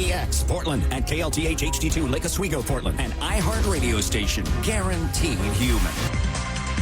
KEX Portland and KLTH HD2 Lake Oswego Portland, an iHeart radio station. Guaranteed human.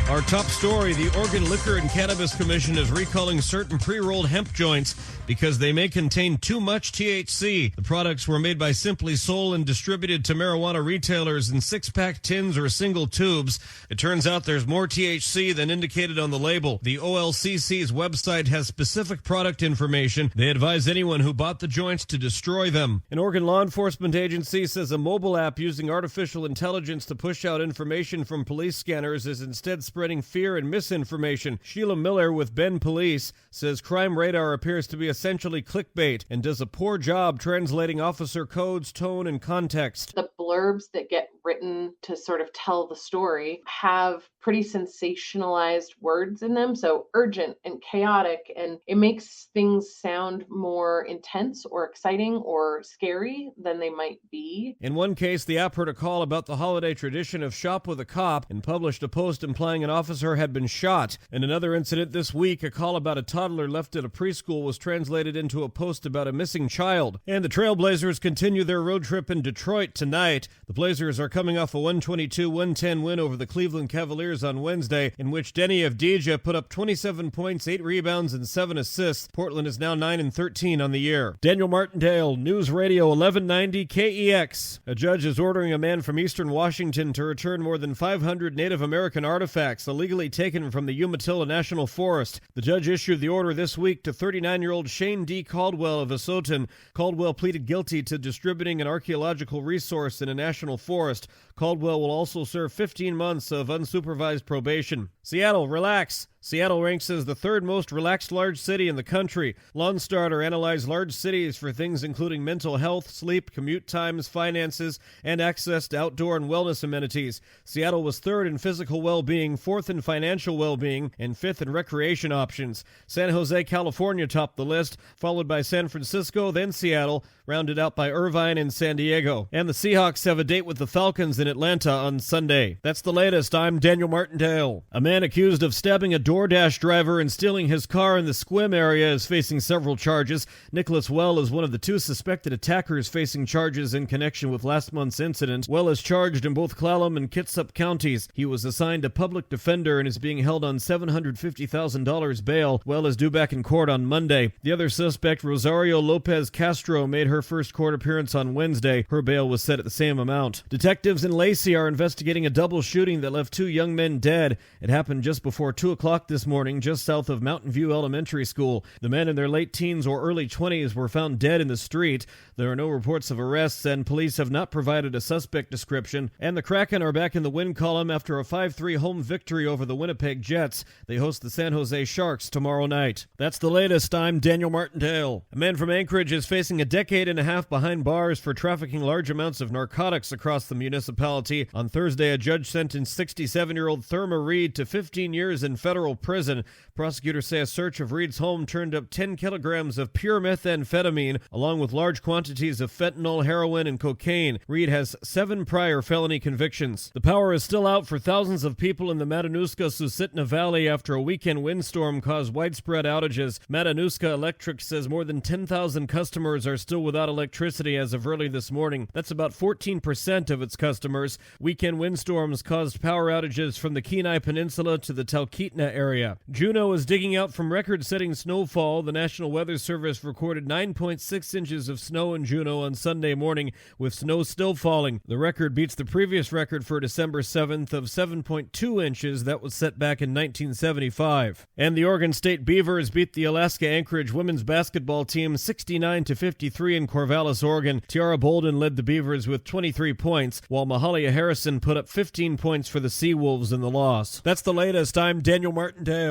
Our top story, the Oregon Liquor and Cannabis Commission is recalling certain pre-rolled hemp joints because they may contain too much THC. The products were made by Simply Soul and distributed to marijuana retailers in six-pack tins or single tubes. It turns out there's more THC than indicated on the label. The OLCC's website has specific product information. They advise anyone who bought the joints to destroy them. An Oregon law enforcement agency says a mobile app using artificial intelligence to push out information from police scanners is instead spreading fear and misinformation. Sheila Miller with Ben Police says Crime Radar appears to be essentially clickbait and does a poor job translating officer codes, tone, and context. The blurbs that get written to sort of tell the story have pretty sensationalized words in them, so urgent and chaotic, and it makes things sound more intense or exciting or scary than they might be. In one case, the app heard a call about the holiday tradition of shop with a cop and published a post implying an officer had been shot. In another incident this week, a call about a toddler left at a preschool was translated into a post about a missing child. And the Trailblazers continue their road trip in Detroit tonight. The Blazers are coming off a 122-110 win over the Cleveland Cavaliers on Wednesday, in which Denny Avdija put up 27 points, 8 rebounds, and 7 assists. Portland is now 9-13 on the year. Daniel Martindale, News Radio 1190 KEX. A judge is ordering a man from eastern Washington to return more than 500 Native American artifacts illegally taken from the Umatilla National Forest. The judge issued the order this week to 39-year-old Shane D. Caldwell of Asotin. Caldwell pleaded guilty to distributing an archaeological resource in a national forest. Caldwell will also serve 15 months of unsupervised probation. Seattle, relax. Seattle ranks as the third most relaxed large city in the country. LawnStarter analyzed large cities for things including mental health, sleep, commute times, finances, and access to outdoor and wellness amenities. Seattle was third in physical well-being, fourth in financial well-being, and fifth in recreation options. San Jose, California topped the list, followed by San Francisco, then Seattle, rounded out by Irvine and San Diego. And the Seahawks have a date with the Falcons in Atlanta on Sunday. That's the latest. I'm Daniel Martindale. A man accused of stabbing a DoorDash driver and stealing his car in the Squim area is facing several charges. Nicholas Well is one of the two suspected attackers facing charges in connection with last month's incident. Well is charged in both Clallam and Kitsap counties. He was assigned a public defender and is being held on $750,000 bail. Well is due back in court on Monday. The other suspect, Rosario Lopez Castro, made her first court appearance on Wednesday. Her bail was set at the same amount. Detectives in Lacey are investigating a double shooting that left 2 young men dead. It happened just before 2 o'clock this morning, just south of Mountain View Elementary School. The men in their late teens or early 20s were found dead in the street. There are no reports of arrests, and police have not provided a suspect description. And the Kraken are back in the win column after a 5-3 home victory over the Winnipeg Jets. They host the San Jose Sharks tomorrow night. That's the latest. I'm Daniel Martindale. A man from Anchorage is facing a decade and a half behind bars for trafficking large amounts of narcotics across the municipality. On Thursday, a judge sentenced 67-year-old Thurma Reed to 15 years in federal prison. Prosecutors say a search of Reed's home turned up 10 kilograms of pure methamphetamine, along with large quantities of fentanyl, heroin, and cocaine. Reed has 7 prior felony convictions. The power is still out for thousands of people in the Matanuska-Susitna Valley after a weekend windstorm caused widespread outages. Matanuska Electric says more than 10,000 customers are still without electricity as of early this morning. That's about 14% of its customers. Weekend windstorms caused power outages from the Kenai Peninsula to the Talkeetna area. Juneau is digging out from record-setting snowfall. The National Weather Service recorded 9.6 inches of snow in Juneau on Sunday morning, with snow still falling. The record beats the previous record for December 7th of 7.2 inches that was set back in 1975. And the Oregon State Beavers beat the Alaska Anchorage women's basketball team 69-53 in Corvallis, Oregon. Tiara Bolden led the Beavers with 23 points, while Mahalia Harrison put up 15 points for the Seawolves in the loss. That's the latest. I'm Daniel Martindale.